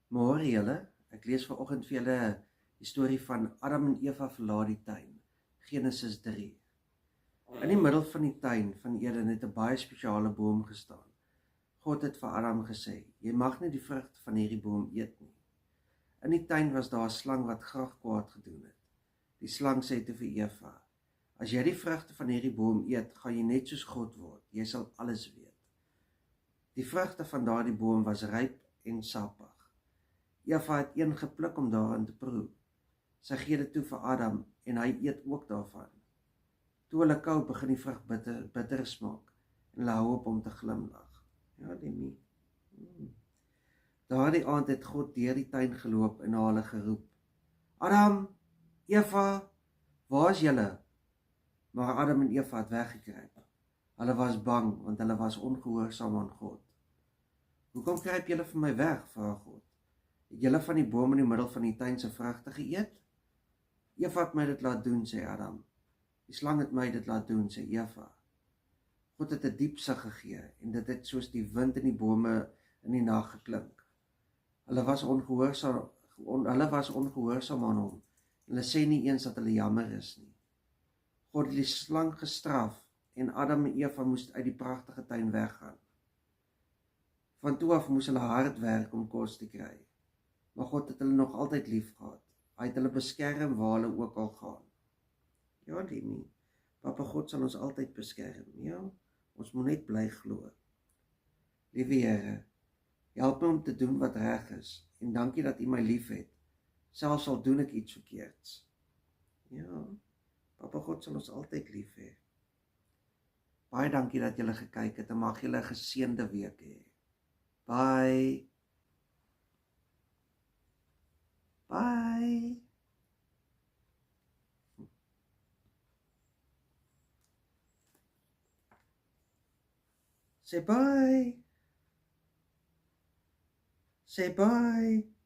Môre julle, ek lees vanoggend vir julle die storie van Adam en Eva verlaat die tuin. Genesis 3. In die middel van die tuin van Eden het 'n baie spesiale boom gestaan. God het vir Adam gesê: "Jy mag nie die vrugte van hierdie boom eet nie." In die tuin was daar 'n slang wat graag kwaad gedoen het. Die slang sê toe vir Eva: "As jy die vrugte van hierdie boom eet, gaan jy net soos God word. Jy sal alles weet." Die vrugte van daardie boom was ryp en sappig. Eva het een gepluk om daarin te proe. Sy gee dit toe vir Adam en hy eet ook daarvan. Toe hulle kou, begin die vrug bitter smaak en hulle hou op om te glimlag. Ja, Demi. Daardie aand het God deur die tuin geloop en na hulle geroep: "Adam, Eva, waar is julle?" Maar Adam en Eva het weggekruip. Hulle was bang want hulle was ongehoorsaam aan God. "Hoekom kruip julle van my weg?" vra God. "Het julle van die boom in die middel van die tuin se vrugte geëet?" "Eva het my dit laat doen," sê Adam. "Die slang het my dit laat doen," sê Eva. God het 'n diep sug gegee en dit het soos die wind in die bome in die nag geklink. Hulle was ongehoorsaam aan hom. Hulle sê nie eens dat hulle jammer is nie. God het die slang gestraf en Adam en Eva moes uit die pragtige tuin weggaan. Van toe af moes hulle hard werk om kos te kry. Maar God het hulle nog altyd lief gehad. Hy het hulle beskerm waar hulle ook al gaan. Ja, Demi, Papa God sal ons altyd beskerm, ja? Ons moet net bly glo. Liewe Here, help my om te doen wat reg is en dankie dat U my lief het, selfs al doen ek iets verkeerds. Ja, Papa God sal ons altyd lief hê. Baie dankie dat julle gekyk het en mag julle 'n geseënde week hê. Bye. Bye. Say bye. Say bye.